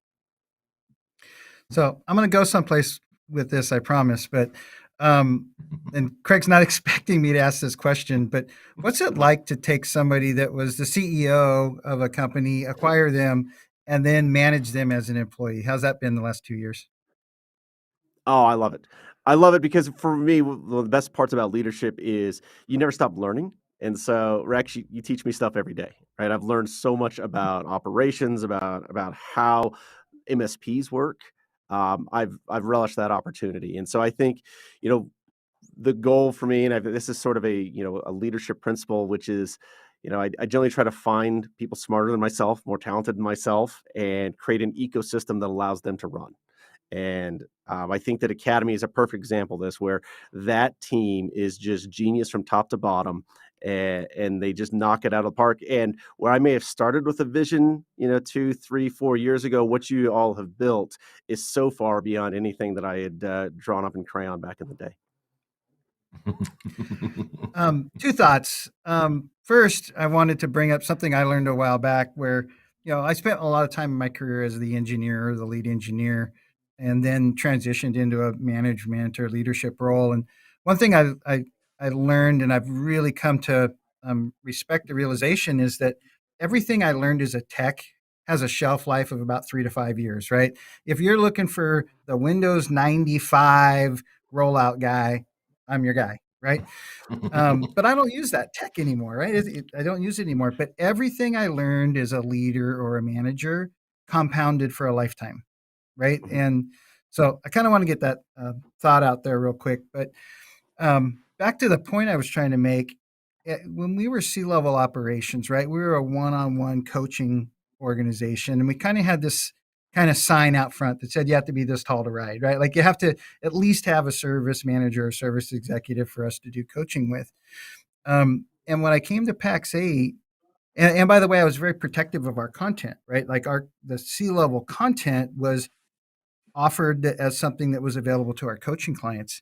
So I'm going to go someplace with this, I promise. But and Craig's not expecting me to ask this question, but what's it like to take somebody that was the CEO of a company, acquire them, and then manage them as an employee? How's that been the last 2 years? Oh, I love it. I love it because for me, one of the best parts about leadership is you never stop learning. And so, Rex, you teach me stuff every day, right? I've learned so much about operations, about how MSPs work. I've relished that opportunity, and so I think, you know, the goal for me, and this is sort of a leadership principle, which is, I generally try to find people smarter than myself, more talented than myself, and create an ecosystem that allows them to run. And I think that Academy is a perfect example of this, where that team is just genius from top to bottom, and they just knock it out of the park. And where I may have started with a vision, 2, 3, 4 years ago, what you all have built is so far beyond anything that I had drawn up in crayon back in the day. Two thoughts. First, I wanted to bring up something I learned a while back where, I spent a lot of time in my career as the engineer, the lead engineer, and then transitioned into a management or leadership role. And one thing I learned, and I've really come to respect the realization, is that everything I learned as a tech has a shelf life of about 3 to 5 years, right? If you're looking for the Windows 95 rollout guy, I'm your guy, right? But I don't use that tech anymore, right? I don't use it anymore. But everything I learned as a leader or a manager compounded for a lifetime, right? And so I kind of want to get that thought out there real quick. But back to the point I was trying to make, when we were C-level operations, right? We were a one-on-one coaching organization, and we kind of had this kind of sign out front that said you have to be this tall to ride, right? Like you have to at least have a service manager or service executive for us to do coaching with. And when I came to Pax8, and by the way, I was very protective of our content, right? Like the C-level content was offered as something that was available to our coaching clients.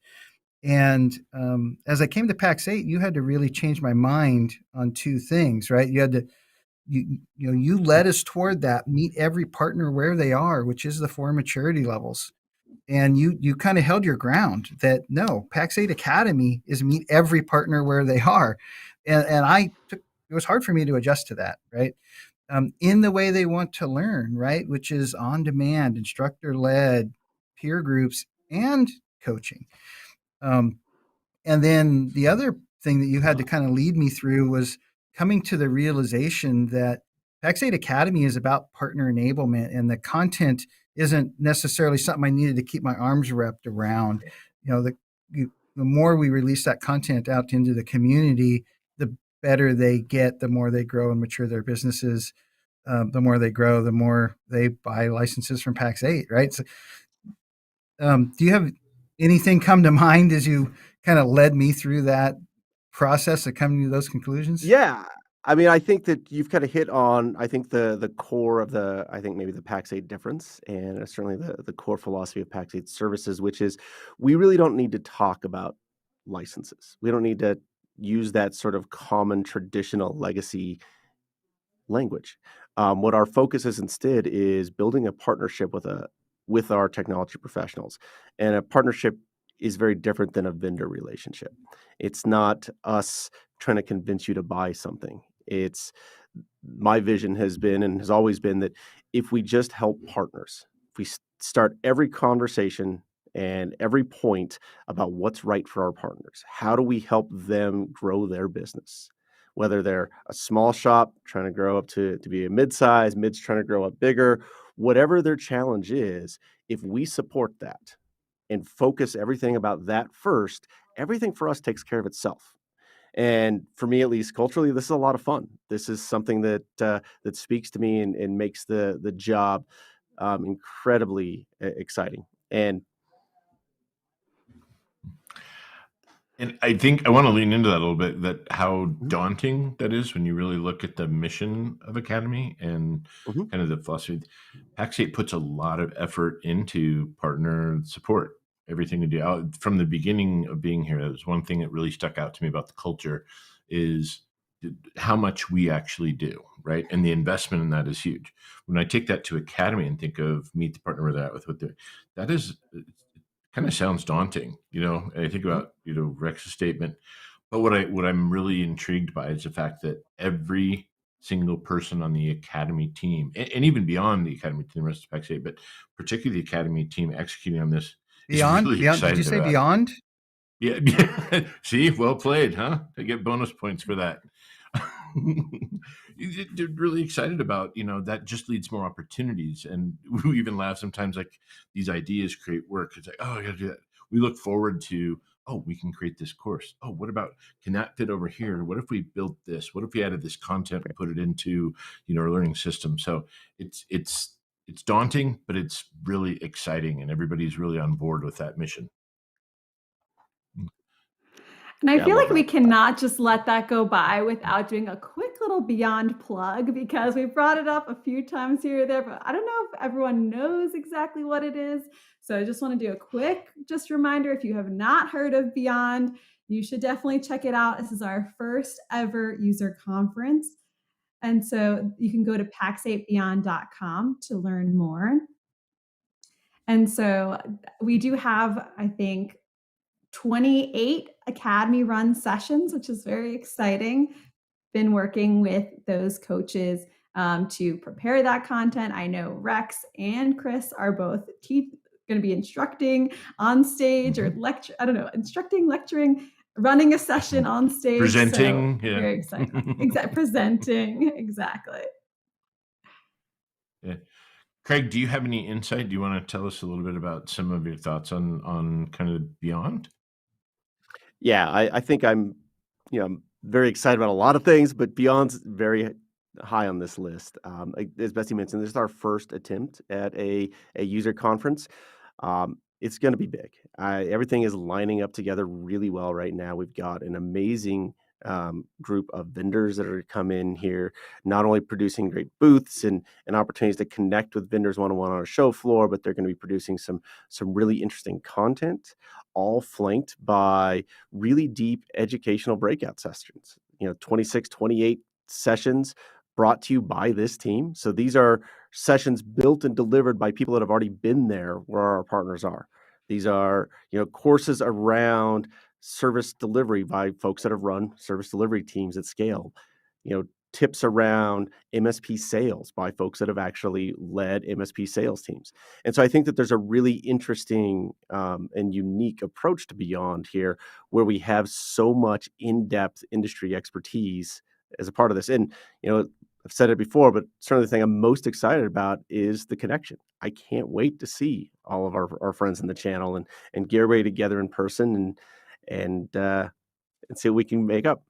And as I came to Pax8, you had to really change my mind on two things, right? You had to you led us toward that, meet every partner where they are, which is the 4 maturity levels. And you kind of held your ground that no, Pax8 Academy is meet every partner where they are. And it was hard for me to adjust to that, right? In the way they want to learn, right? Which is on demand, instructor led, peer groups, and coaching. And then the other thing that you had to kind of lead me through was coming to the realization that Pax8 Academy is about partner enablement, and the content isn't necessarily something I needed to keep my arms wrapped around. The more we release that content out into the community, the better they get, the more they grow and mature their businesses. The more they grow, the more they buy licenses from Pax8, right? So, do you have anything come to mind as you kind of led me through that process of coming to those conclusions? Yeah. I mean, I think that you've kind of hit on, I think the core of I think maybe the Pax8 difference, and certainly the core philosophy of Pax8 services, which is we really don't need to talk about licenses. We don't need to use that sort of common traditional legacy language. What our focus is instead is building a partnership with our technology professionals, and a partnership is very different than a vendor relationship. It's not us trying to convince you to buy something. It's My vision has been and has always been that if we just help partners, if we start every conversation and every point about what's right for our partners, how do we help them grow their business? Whether they're a small shop trying to grow up to be a mid-size, mid's trying to grow up bigger, whatever their challenge is, if we support that and focus everything about that first, everything for us takes care of itself. And for me, at least culturally, this is a lot of fun. This is something that speaks to me and makes the job incredibly exciting. And I think I want to lean into that a little bit, that how daunting that is when you really look at the mission of Academy and Mhm. kind of the philosophy. Pax8 puts a lot of effort into partner support, everything to do. From the beginning of being here, that was one thing that really stuck out to me about the culture is how much we actually do, right? And the investment in that is huge. When I take that to Academy and think of meet the partner with what they're, that is kind of sounds daunting, and I think about, Rex's statement. But what I'm really intrigued by is the fact that every single person on the Academy team, and even beyond the Academy team, the rest of Pax8, but particularly the Academy team executing on this, is really Beyond, did you excited say about it. beyond? Yeah. See, well played, huh? I get bonus points for that. They're really excited about, that just leads more opportunities. And we even laugh sometimes, like, these ideas create work. It's like, oh, I gotta do that. We look forward to, oh, we can create this course. Oh, what about, can that fit over here? What if we built this? What if we added this content and put it into, our learning system? So it's daunting, but it's really exciting, and everybody's really on board with that mission. And I Yeah, I feel love like we that. cannot just let that go by without doing a quick little Beyond plug, because we brought it up a few times here or there, but I don't know if everyone knows exactly what it is. So I just want to do a quick just reminder. If you have not heard of Beyond, you should definitely check it out. This is our first ever user conference. And so you can go to pax8beyond.com to learn more. And so we do have, I think, 28 Academy run sessions, which is very exciting. Been working with those coaches to prepare that content. I know Rex and Chris are both going to be instructing on stage, or lecture, I don't know, instructing, lecturing, running a session on stage. Presenting, so yeah. Very exciting. Presenting, exactly. Yeah. Craig, do you have any insight? Do you want to tell us a little bit about some of your thoughts on kind of Beyond? Yeah, I think I'm very excited about a lot of things, but Beyond's very high on this list. As Bessie mentioned, this is our first attempt at a user conference. It's going to be big. Everything is lining up together really well right now. We've got an amazing group of vendors that are to come in here, not only producing great booths and opportunities to connect with vendors one-on-one on a show floor, but they're going to be producing some really interesting content, all flanked by really deep educational breakout sessions. 26, 28 sessions brought to you by this team. So these are sessions built and delivered by people that have already been there where our partners are. These are, courses around service delivery by folks that have run service delivery teams at scale. Tips around MSP sales by folks that have actually led MSP sales teams. And so I think that there's a really interesting and unique approach to Beyond here, where we have so much in-depth industry expertise as a part of this. And, I've said it before, but certainly the thing I'm most excited about is the connection. I can't wait to see all of our friends in the channel and get everybody together in person and see what we can make up.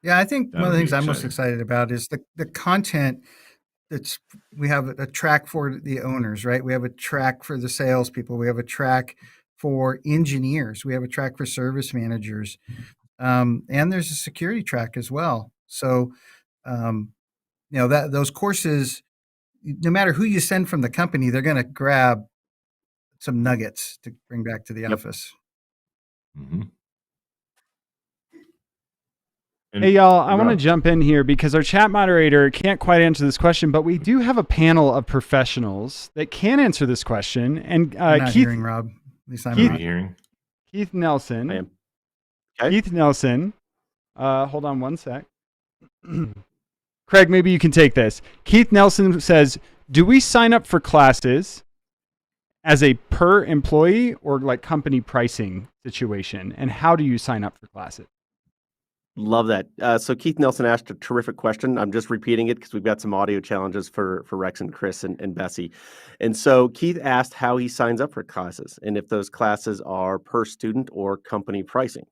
Yeah, I think one of That'll the be things I'm most exciting. excited about is the content we have a track for the owners, right? We have a track for the salespeople. We have a track for engineers. We have a track for service managers. And there's a security track as well. So, that those courses, no matter who you send from the company, they're going to grab some nuggets to bring back to the Yep. office. Mm-hmm. Hey, y'all, I want to jump in here because our chat moderator can't quite answer this question, but we do have a panel of professionals that can answer this question. And I'm not Keith, hearing, Rob. At least I'm Keith- not. Hearing. Keith Nelson. I am. Okay. Keith Nelson. Hold on one sec. Craig, maybe you can take this. Keith Nelson says, do we sign up for classes as a per employee or like company pricing situation? And how do you sign up for classes? Love that. So Keith Nelson asked a terrific question. I'm just repeating it because we've got some audio challenges for Rex and Chris and Bessie. And so Keith asked how he signs up for classes and if those classes are per student or company pricing.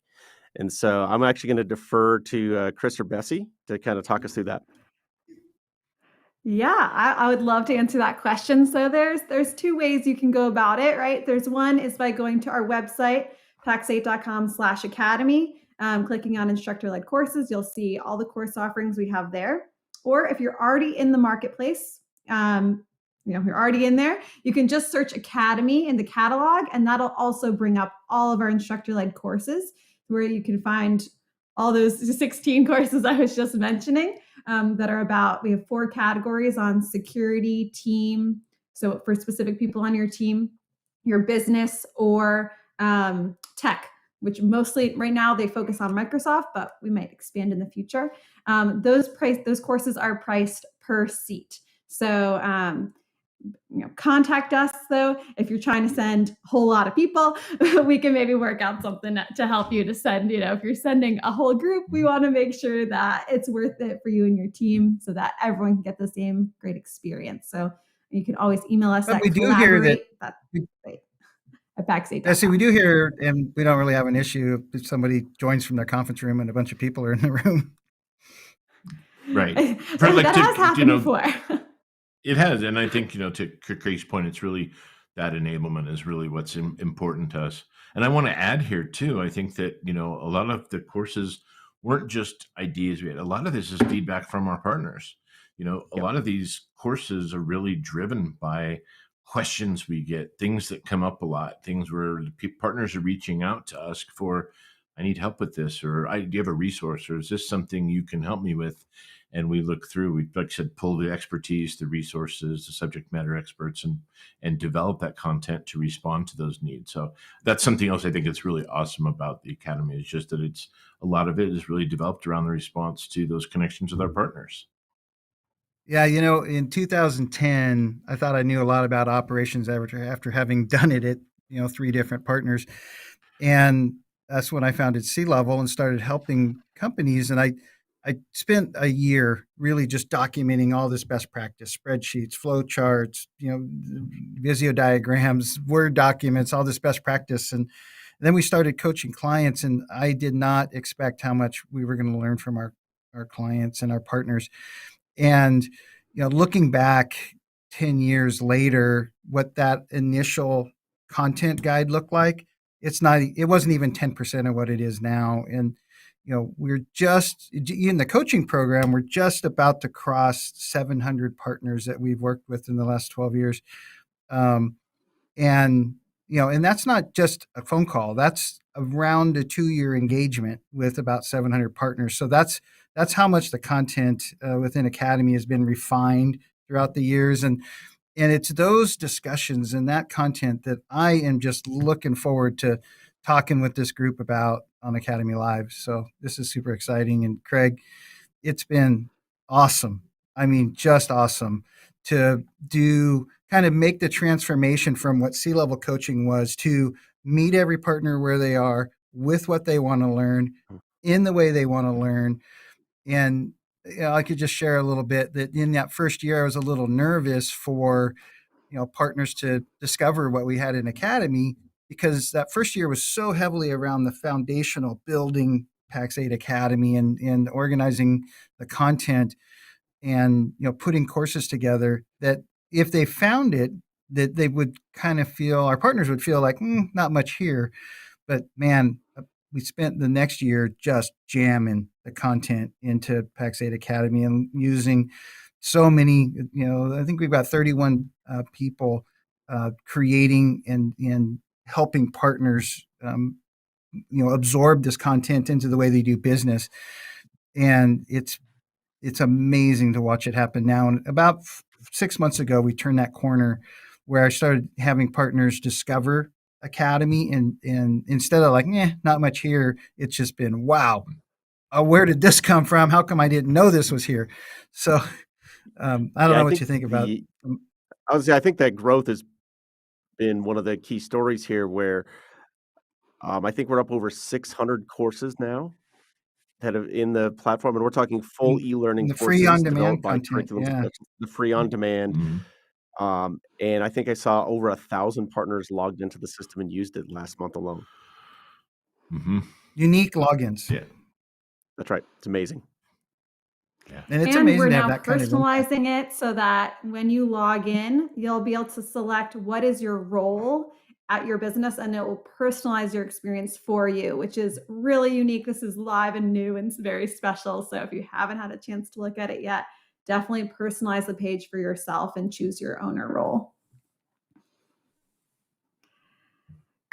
And so I'm actually going to defer to Chris or Bessie to kind of talk us through that. Yeah, I would love to answer that question. So there's two ways you can go about it, right? There's one is by going to our website, pax8.com/academy, clicking on instructor-led courses. You'll see all the course offerings we have there. Or if you're already in the marketplace, you're already in there, you can just search Academy in the catalog, and that'll also bring up all of our instructor-led courses where you can find all those 16 courses I was just mentioning that are about, we have 4 categories on security, team, so for specific people on your team, your business, or tech, which mostly right now they focus on Microsoft, but we might expand in the future. Those courses are priced per seat. So contact us though if you're trying to send a whole lot of people. We can maybe work out something to help you to send. If you're sending a whole group, we want to make sure that it's worth it for you and your team so that everyone can get the same great experience. So you can always email us But at we do hear that. at Pax8.com. Bessie, we do hear, and we don't really have an issue if somebody joins from their conference room and a bunch of people are in the room. Right. That has happened before. It has, and I think to Craig's point, it's really that enablement is really what's important to us. And I want to add here too. I think that a lot of the courses weren't just ideas we had. A lot of this is feedback from our partners. A lot of these courses are really driven by questions we get, things that come up a lot, things where partners are reaching out to us for, I need help with this, or do you have a resource, or is this something you can help me with? And we look through, we, like I said, pull the expertise, the resources, the subject matter experts, and develop that content to respond to those needs. So that's something else I think that's really awesome about the Academy, is just that a lot of it is really developed around the response to those connections with our partners. Yeah, in 2010, I thought I knew a lot about operations after having done it at 3 different partners. And that's when I founded C-Level and started helping companies. And I spent a year really just documenting all this best practice, spreadsheets, flow charts, Visio diagrams, Word documents, all this best practice. And then we started coaching clients, and I did not expect how much we were going to learn from our clients and our partners. And looking back 10 years later, what that initial content guide looked like, it wasn't even 10% of what it is now. And we're just in the coaching program, we're just about to cross 700 partners that we've worked with in the last 12 years. And that's not just a phone call, that's around a 2-year engagement with about 700 partners. So that's how much the content within Academy has been refined throughout the years. And it's those discussions and that content that I am just looking forward to talking with this group about on Academy Live. So this is super exciting. And Craig, it's been awesome. I mean, just awesome to make the transformation from what C-Level coaching was to meet every partner where they are with what they want to learn in the way they want to learn. And I could just share a little bit that in that first year, I was a little nervous for partners to discover what we had in Academy, because that first year was so heavily around the foundational building Pax8 Academy and organizing the content and putting courses together, that if they found it, that they would kind of feel, our partners would feel like not much here. But man, we spent the next year just jamming the content into Pax8 Academy and using so many, I think we've got 31 people creating and helping partners, absorb this content into the way they do business. And it's amazing to watch it happen now. And about 6 months ago, we turned that corner where I started having partners discover Academy, and instead of like, not much here, it's just been, wow, where did this come from? How come I didn't know this was here? So I don't know what you think about. I think that growth has been one of the key stories here, where I think we're up over 600 courses now that have in the platform, and we're talking full e-learning the courses free on-demand developed by content, curriculum, the free on demand. And I think I saw over 1,000 partners logged into the system and used it last month alone. Unique logins. Yeah, that's right. It's amazing. Yeah. And it's amazing we're to have now that kind of impact. personalizing it so that when you log in, you'll be able to select what is your role at your business, and it will personalize your experience for you, which is really unique. This is live and new and it's very special. So if you haven't had a chance to look at it yet, definitely personalize the page for yourself and choose your owner role.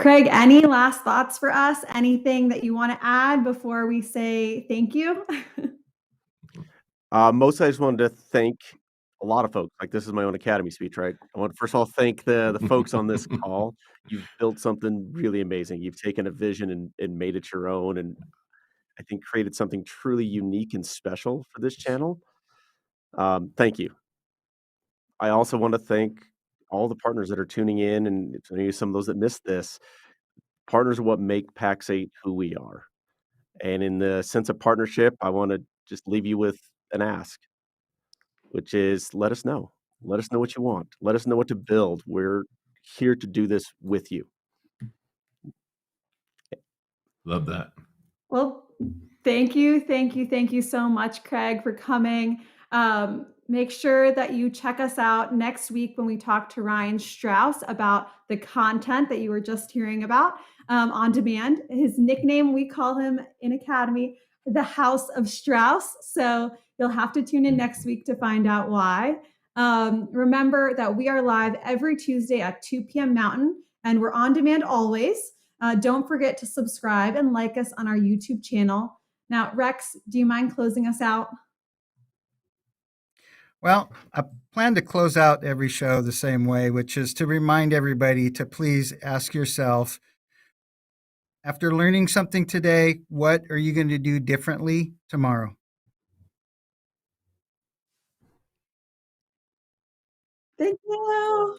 Craig, any last thoughts for us? Anything that you want to add before we say thank you? Mostly I just wanted to thank a lot of folks. Like, this is my own Academy speech, right? I want to first of all thank the folks on this call. You've built something really amazing. You've taken a vision and made it your own, and I think created something truly unique and special for this channel. Thank you. I also want to thank all the partners that are tuning in, and maybe some of those that missed this. Partners are what make Pax8 who we are. And in the sense of partnership, I want to just leave you with an ask, which is let us know. Let us know what you want. Let us know what to build. We're here to do this with you. Love that. Well, thank you, thank you, thank you so much, Craig, for coming. Make sure that you check us out next week when we talk to Ryan Strauss about the content that you were just hearing about on demand. His nickname, we call him in Academy, the House of Strauss. So you'll have to tune in next week to find out why. Remember that we are live every Tuesday at 2 p.m. Mountain, and we're on demand always. Don't forget to subscribe and like us on our YouTube channel. Now, Rex, do you mind closing us out? Well, I plan to close out every show the same way, which is to remind everybody to please ask yourself, after learning something today, what are you going to do differently tomorrow? Thank you.